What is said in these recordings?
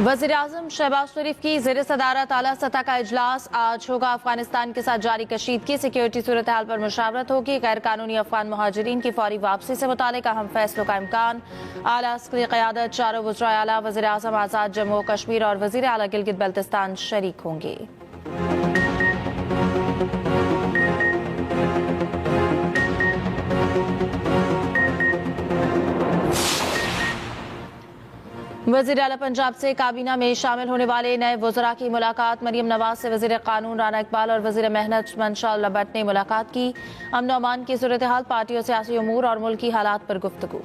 वज़ीर-ए-आज़म शहबाज शरीफ की ज़ेर सदारत आला सतह का इजलास आज होगा। अफगानिस्तान के साथ जारी कशीदगी सिक्योरिटी सूरत हाल पर मुशावरत होगी। गैर कानूनी अफगान मुहाजिरीन की फौरी वापसी से मुतालिक अहम फैसलों का इम्कान। आला अस्करी क़यादत चारों वज़राए आला, वज़ीर-ए-आज़म आज़ाद जम्मू कश्मीर और वज़ीर आला गिलगित बल्तिस्तान शरीक होंगे। वज़ीर आला पंजाब से काबीना में शामिल होने वाले नए वज़रा की मुलाकात। मरियम नवाज से वज़ीर कानून राना इकबाल और वज़ीर मेहनत मंशाउल्लाह भट्ट ने मुलाकात की। अमन अमान की सूरत हाल, पार्टी और सियासी उमूर और मुल्की हालात पर गुफ्तगू।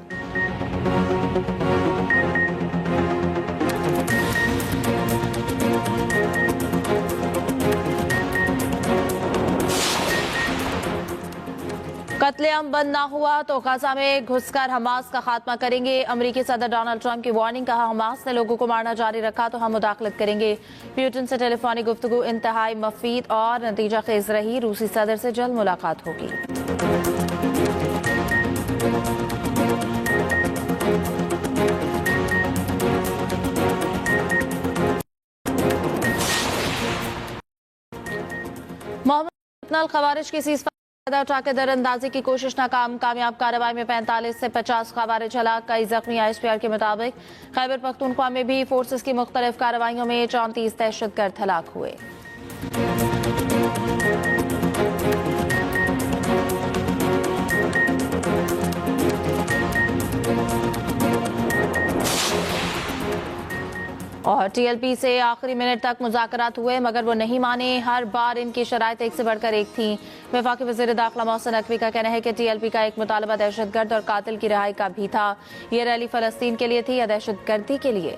कत्लेआम बंद ना हुआ तो गाजा में घुसकर हमास का खात्मा करेंगे। अमरीकी सदर डोनाल्ड ट्रंप की वार्निंग, कहा हमास ने लोगों को मारना जारी रखा तो हम मुदाखलत करेंगे। प्यूटिन से टेलीफोनिक गुफ्तगू इंतहाई मफीद और नतीजा खेज रही। रूसी सदर से जल्द मुलाकात होगी। मोहम्मद खवारिज की सीज़फायर उठा के दरअंदाजी की कोशिश नाकाम। कामयाब कार्रवाई में 45 से 50 खवारिज हलाक, कई जख्मी। ISPR के मुताबिक खैबर पख्तूनख्वा में भी फोर्सेस की मुख्तलिफ कार्रवाइयों में 34 दहशतगर्द हलाक हुए। और TLP से आखिरी मिनट तक मुज़ाकरात हुए मगर वो नहीं माने। हर बार इनकी शराइत एक से बढ़कर एक थी। वफाकी वज़ीर दाखिला मोहसिन नकवी का कहना है कि TLP का एक मुतालबा दहशतगर्द और कातिल की रिहाई का भी था। ये रैली फ़लस्तीन के लिए थी या दहशतगर्दी के लिए?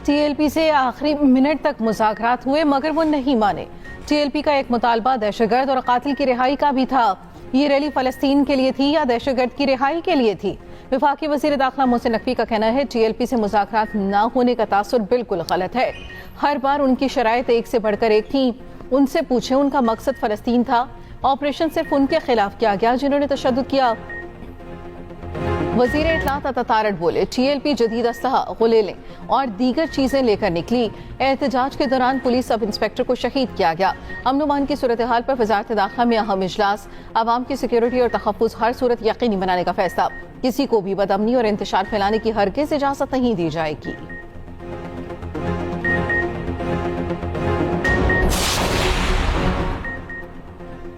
TLP से आखिरी मिनट तक मुज़ाकरात हुए मगर वो नहीं माने। TLP का एक मुतालबा दहशतगर्द और कातिल की रिहाई का भी था। ये रैली फ़लस्तीन के लिए थी या दहशतगर्द की रिहाई के लिए थी? वफाकी वज़ीर दाखिला मोहसिन नकवी का कहना है TLP से मुज़ाकरात न होने का तासुर बिल्कुल गलत है। हर बार उनकी शराइत एक से बढ़कर एक थी। उनसे पूछें, उनका मकसद फ़लस्तीन था। ऑपरेशन सिर्फ उनके खिलाफ किया गया जिन्होंने तशद्दुद किया। वज़ीर इत्तलात अतातारट बोले, TLP जदीद असलहा, गुलेलें और दीगर चीजें लेकर निकली। एहतजाज के दौरान पुलिस सब इंस्पेक्टर को शहीद किया गया। अमन अमान की सूरत हाल पर वज़ारत दाखिला में अहम इजलास। आवाम की सिक्योरिटी और तहफ़्फ़ुज़ हर सूरत यकीनी बनाने का फैसला। किसी को भी बदअमनी और इंतशार फैलाने की हरगिज़ इजाज़त नहीं दी जाएगी।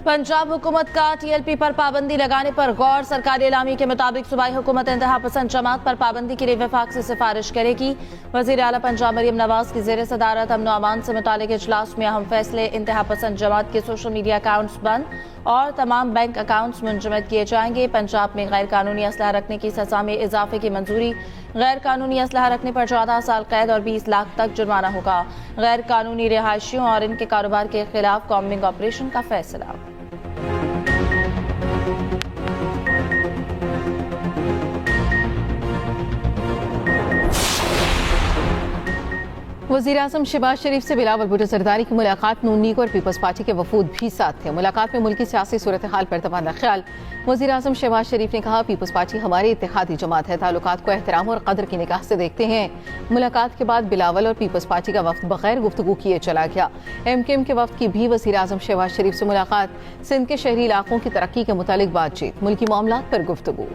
पंजाब हुकूमत का TLP पर पाबंदी लगाने पर गौर। सरकारी एलामी के मुताबिक सूबाई हुकूमत इंतहा पसंद जमात पर पाबंदी के लिए वफाक से सिफारिश करेगी। वज़ीर आला पंजाब मरियम नवाज की ज़ेर सदारत अमन अमान से मुतालिक इजलास में अहम फैसले। इंतहा पसंद जमात के सोशल मीडिया अकाउंट्स बंद और तमाम बैंक अकाउंट्स मुंजमद किए जाएंगे। पंजाब में गैर कानूनी असलहा रखने की सजा में इजाफे की मंजूरी। गैर कानूनी असलहा रखने पर 14 साल कैद और 20 लाख तक जुर्माना होगा। गैर कानूनी रिहायशियों और इनके कारोबार के खिलाफ कॉम्बिंग ऑपरेशन का फैसला। वज़ीर-ए-आज़म शहबाज शरीफ से बिलावल भुट्टो ज़रदारी की मुलाकात। नून लीग और पीपल्स पार्टी के वफूद भी साथ थे। मुलाकात में मुल्की सियासी सूरत हाल पर तबादला ख्याल। वज़ीर-ए-आज़म शहबाज शरीफ ने कहा, पीपल्स पार्टी हमारी इत्तेहादी जमात है, ताल्लुकात को एहतराम और कदर की निगाह से देखते हैं। मुलाकात के बाद बिलावल और पीपल्स पार्टी का वफ्द बगैर गुफ्तगू किए चला गया। MKM के वफ्द की भी वज़ीर-ए-आज़म शहबाज शरीफ से मुलाकात। सिंध के शहरी इलाकों की तरक्की के मुतालिक बातचीत, मुल्की मामलात पर गुफ्तगू।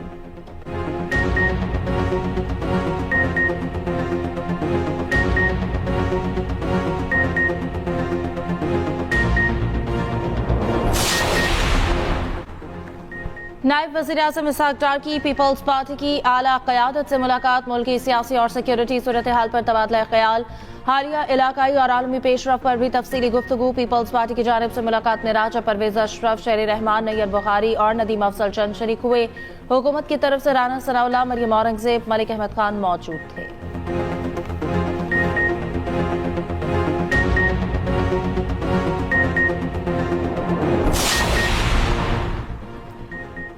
नायब वज़ीर-ए-आज़म इसहाक डार की पीपल्स पार्टी की आला क़यादत से मुलाकात। मुल्की सियासी और सिक्योरिटी सूरत हाल पर तबादला ख्याल। हालिया इलाकाई और आलमी पेशरफ पर भी तफसीली गुफ्तगू। पीपल्स पार्टी की जानिब से मुलाकात में राजा परवेज अशरफ, शहरी रहमान, नैयर बुखारी और नदीम अफजल चंद शरीक हुए। हुकूमत की तरफ से राना सनाउल्लाह, मरियम औरंगजेब, मलिक अहमद खान मौजूद थे।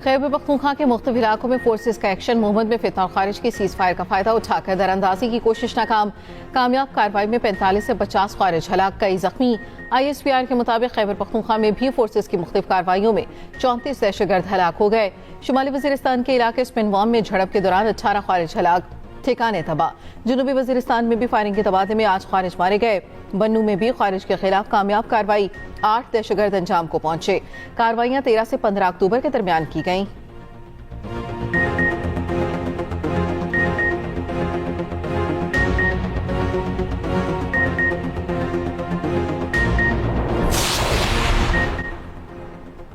खैबर पख्तूनख्वा के मुख्तलिफ इलाकों में फोर्सेस का एक्शन। मोहम्मद में फितना और खारिज की सीज फायर का फायदा उठाकर दरअंदाजी की कोशिश नाकाम। कामयाब कार्रवाई में 45 से 50 खारिज हलाक, कई जख्मी। ISPR के मुताबिक खैबर पख्तूनख्वा में भी फोर्सेस की मुख्तलिफ कार्रवाइयों में 34 दहशतगर्द हलाक हो गए। शुमाली वजीरिस्तान के इलाके स्पिनवाम में झड़प के दौरान 18 खारिज हलाक। ठिकाने तबाह। जनूबी वजीरिस्तान में भी फायरिंग के तबादले में आज खारिज मारे गए। बन्नू में भी खारिज के खिलाफ कामयाब कार्रवाई, 8 दहशतगर्द अंजाम को पहुंचे। कार्रवाइयां 13 से 15 अक्टूबर के दरमियान की गईं।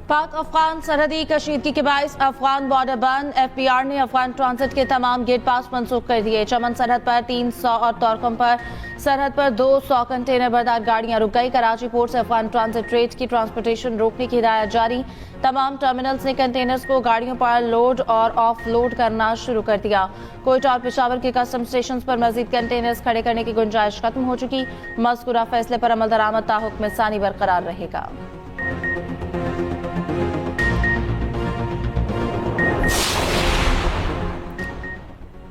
पाक अफगान सरहदी कशीदगी के बायस अफगान बॉर्डर बंद। एफबीआर ने अफगान ट्रांजिट के तमाम गेट पास मनसूख कर दिए। चमन सरहद पर 300 और तोरकम पर सरहद पर 200 कंटेनर बरदार गाड़ियां रुक गई। कराची पोर्ट से अफगान ट्रांजिट ट्रेड की ट्रांसपोर्टेशन रोकने की हिदायत जारी। तमाम टर्मिनल्स ने कंटेनर्स को गाड़ियों पर लोड और ऑफ लोड करना शुरू कर दिया। कोयटा और पेशावर के कस्टम स्टेशन पर मजीद कंटेनर्स खड़े करने की गुंजाइश खत्म हो चुकी। मज़कूरा फैसले पर अमल दरामद ताहुक्म सानी बरकरार रहेगा।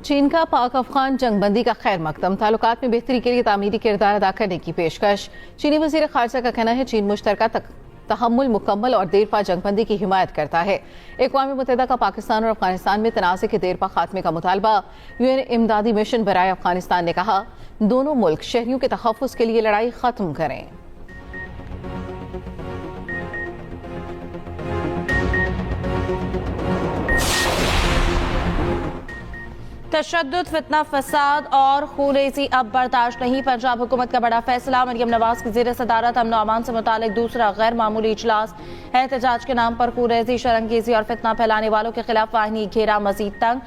चीन का पाक अफगान जंगबंदी का खैर मकदम, ताल्लुकात में बेहतरी के लिए तामीरी किरदार अदा करने की पेशकश। चीनी वज़ीर ख़ारजा का कहना है चीन मुश्तरका तहम्मुल, मुकम्मल और देरपा जंगबंदी की हिमायत करता है। अक़वाम मुत्तहिदा का पाकिस्तान और अफगानिस्तान में तनाज़े के देरपा खात्मे का मुतालबा। यूएन इमदादी मिशन बराए अफगानिस्तान ने कहा दोनों मुल्क शहरियों के तहफ़्फ़ुज़ के लिए लड़ाई ख़त्म करें। तशद्दुद, फितना, फसाद और खूनरेज़ी अब बर्दाश्त नहीं। पंजाब हुकूमत का बड़ा फैसला। मरियम नवाज की ज़ेर सदारत अमन और अमान से मुतालिक दूसरा गैर मामूली इजलास। एहतजाज के नाम पर खूनरेज़ी, शरंगेज़ी और फितना फैलाने वालों के खिलाफ वाहिनी घेरा मजीद तंग।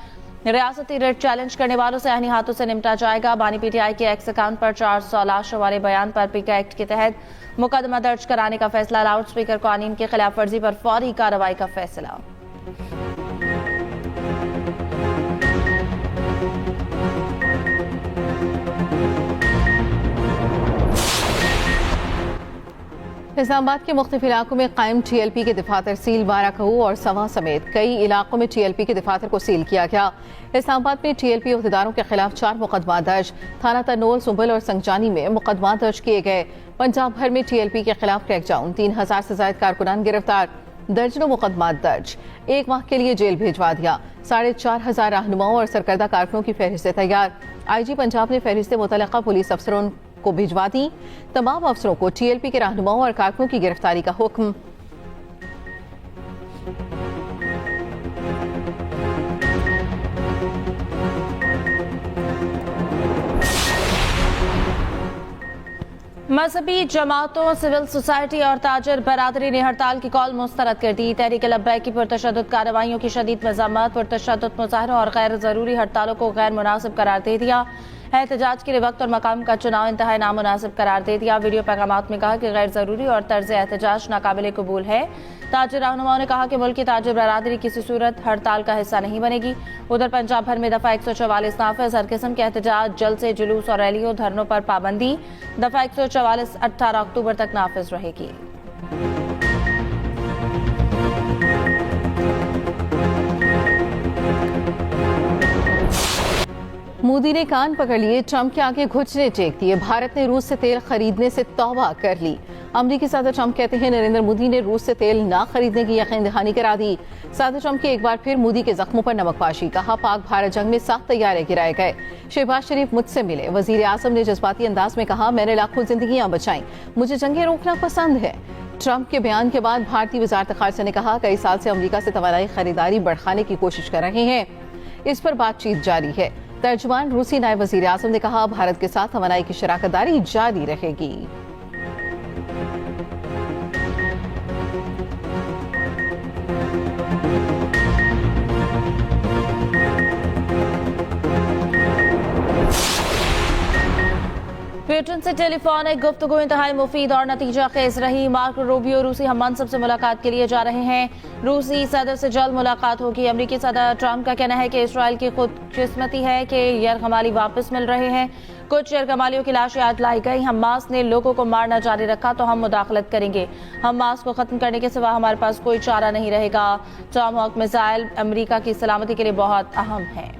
रियासती रेट चैलेंज करने वालों से आईनी हाथों से निपटा जाएगा। बानी पीटीआई के एक्स अकाउंट पर 400 लाशों वाले बयान पर पीका एक्ट के तहत मुकदमा दर्ज कराने का फैसला। लाउड स्पीकर कानून की खिलाफ वर्जी पर फौरी कार्रवाई का फैसला। इस्लामाबाद के मुख्तलिफ इलाकों में कायम टीएलपी के दफातर सील, बाराकहू और सवा समेत कई इलाकों में टीएलपी के दफातर को सील किया गया। इस्लामाबाद में टीएलपी अहदेदारों के खिलाफ 4 मुकदमा दर्ज। थाना तनोल, सुंबल और संगजानी में मुकदमा दर्ज किए गए। पंजाब भर में टीएलपी के खिलाफ क्रैकडाउन, 3000 से ज्यादा कारकुनान गिरफ्तार, दर्जनों मुकदमा दर्ज। 1 माह के लिए जेल भिजवा दिया। 4500 रहनुमाओं और सरकर्दा कारकुनों की फहरिस्तें तैयार। आईजी पंजाब ने फहरिस्तें मुतल्लिका पुलिस अफसरों को भिजवा दी। तमाम अफसरों को टीएलपी के रहनुमाओं और कारकुनों की गिरफ्तारी का हुक्म। मजहबी जमातों, सिविल सोसाइटी और ताजर बरादरी ने हड़ताल की कॉल मुस्तरद कर दी। तहरीक लब्बैक की पुरतशद्दुद कार्रवाइयों की शदीद मज़म्मत, पुरतशद्दुद मुजाहरों और गैर जरूरी हड़तालों को गैर मुनासिब करार दे दिया। एहतजाज के लिए वक्त और मकाम का चुनाव इंतहाई नामुनासिब करार दे दिया। वीडियो पैगामात में कहा कि गैर जरूरी और तर्ज एहतजाज नाकाबिले कबूल है। ताजिर रहनुमाओं ने कहा कि मुल्क की ताजिर बरादरी किसी सूरत हड़ताल का हिस्सा नहीं बनेगी। उधर पंजाब भर में दफा 144 नाफिज, हर किस्म के एहतजाज, जलसे, जुलूस और रैलियों, धरनों पर पाबंदी। दफा 144 18 अक्टूबर तक नाफिज रहेगी। मोदी ने कान पकड़ लिए, ट्रंप के आगे घुटने टेक दिए। भारत ने रूस से तेल खरीदने से तौबा कर ली। अमरीकी सदर ट्रंप कहते हैं नरेंद्र मोदी ने रूस से तेल ना खरीदने की यकीन दहानी करा दी। सदर ट्रंप की एक बार फिर मोदी के जख्मों पर नमकपाशी। कहा पाक भारत जंग में 7 तैयारे गिराए गए। शहबाज शरीफ मुझसे मिले। वजीर आजम ने जज्बाती अंदाज में कहा मैंने लाखों जिंदगियां बचाई, मुझे जंगें रोकना पसंद है। ट्रंप के बयान के बाद भारतीय वजारत खारजा ने कहा कई साल से अमरीका से तवानाई खरीदारी बढ़ाने की कोशिश कर रहे हैं, इस पर बातचीत जारी है। तर्जुमान रूसी नायब वजीर आजम ने कहा भारत के साथ तवानाई की शराकतदारी जारी रहेगी। ब्रिटेन से टेलीफोनिक गुफ्तगू इंतहाई मुफीद और नतीजा खेज रही। मार्को रूबियो रूसी हम मनसब से मुलाकात के लिए जा रहे हैं। रूसी सदर से जल्द मुलाकात होगी। अमरीकी सदर ट्रंप का कहना है कि इसराइल की खुदकिस्मती है कि यरगमाली वापस मिल रहे हैं। कुछ यरगमालियों की लाशें आज लाई गई। हमास ने लोगों को मारना जारी रखा तो हम मुदाखलत करेंगे। हमास को खत्म करने के सिवा हमारे पास कोई चारा नहीं रहेगा। टॉमहॉक मिसाइल अमरीका की सलामती के लिए बहुत अहम है।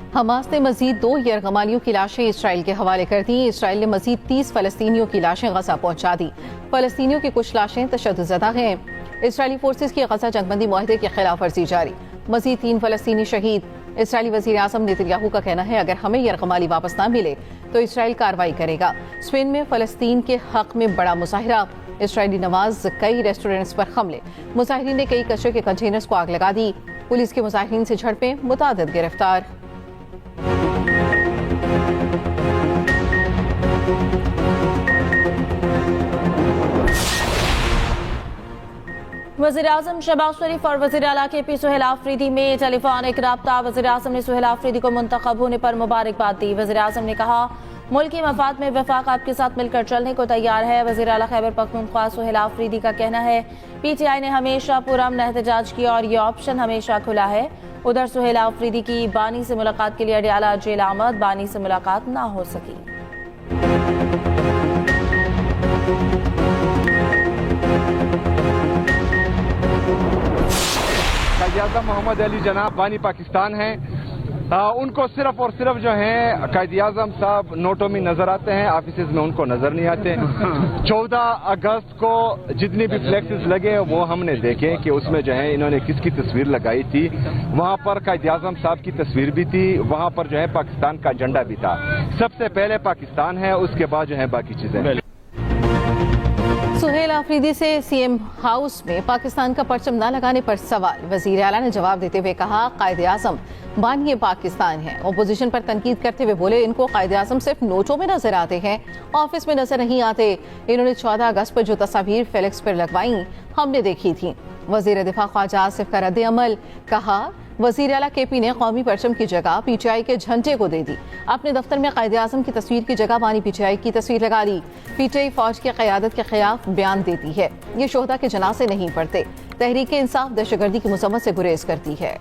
हमास ने मजीद 2 यरगमालियों की लाशें इसराइल के हवाले कर दी। इसराइल ने मजीद 30 फलस्तीनियों की लाशें गजा पहुंचा दी। फलस्तीनियों की कुछ लाशें तशद्दुद हैं। इसराइली फोर्सेस की गजा जंगबंदी मुआहदे की खिलाफ वर्जी जारी, मजीद 3 फलस्तीनी शहीद। इसराइली वजीर आज़म नेतन्याहू का कहना है अगर हमें यरगमाली वापस ना मिले तो इसराइल कार्रवाई करेगा। स्पेन में फलस्तीन के हक में बड़ा मुजाहिरा, इसराइली नवाज कई रेस्टोरेंट्स पर हमले, मुजाहिरीन ने कई कचरे के कंटेनर्स को आग लगा दी, पुलिस के मुजाहिरीन से झड़पें, मुतादिद गिरफ्तार। वज़ीर आज़म शहबाज शरीफ और वज़ीर आला KP सुहेल आफरीदी में टेलीफोनिक राब्ता। वज़ीर आज़म ने सुहेल आफरीदी को मुंतखब होने पर मुबारकबाद दी। वज़ीर आज़म ने कहा मुल्की मफाद में वफाक आपके साथ मिलकर चलने को तैयार है। वज़ीर आला खैबर पख्तूनख्वा सुहेल आफरीदी का कहना है PTI ने हमेशा पुरअमन एहतजाज किया और ये ऑप्शन हमेशा खुला है। उधर सुहेल आफरीदी की बानी से मुलाकात के लिए अडयाला जेल आमद, बानी से मुलाकात ना हो सकी। कायद-ए-आज़म मोहम्मद अली जनाब बानी पाकिस्तान हैं। उनको सिर्फ और सिर्फ जो है कायद-ए-आज़म साहब नोटों में नजर आते हैं, ऑफिसेज में उनको नजर नहीं आते। 14 अगस्त को जितनी भी फ्लेक्सेस लगे वो हमने देखे कि उसमें जो है इन्होंने किसकी तस्वीर लगाई थी। वहां पर कायद-ए-आज़म साहब की तस्वीर भी थी, वहां पर जो है पाकिस्तान का झंडा भी था। सबसे पहले पाकिस्तान है, उसके बाद जो है बाकी चीजें। सुहेल आफरीदी से CM हाउस में पाकिस्तान का परचम न लगाने पर सवाल, वजीर आला ने जवाब देते हुए कहा कायद-ए-आज़म बानी पाकिस्तान है। अपोजिशन पर तनकीद करते हुए बोले इनको कायद-ए-आज़म सिर्फ नोटों में नजर आते हैं, ऑफिस में नजर नहीं आते। इन्होंने 14 अगस्त पर जो तस्वीर फ्लेक्स पर लगवाई हमने देखी थी। वजीर दिफा ख्वाजा आसिफ का रद्द अमल, कहा वजीर आला KP ने कौमी परचम की जगह PTI के झंडे को दे दी। अपने दफ्तर में कायद-ए-आज़म की तस्वीर की जगह बानी PTI की तस्वीर लगा ली। PTI फौज की क़यादत के खिलाफ बयान देती है, ये शोहदा के जनाजे नहीं पढ़ते। तहरीक इंसाफ दहशतगर्दी की मजम्मत से गुरेज करती है।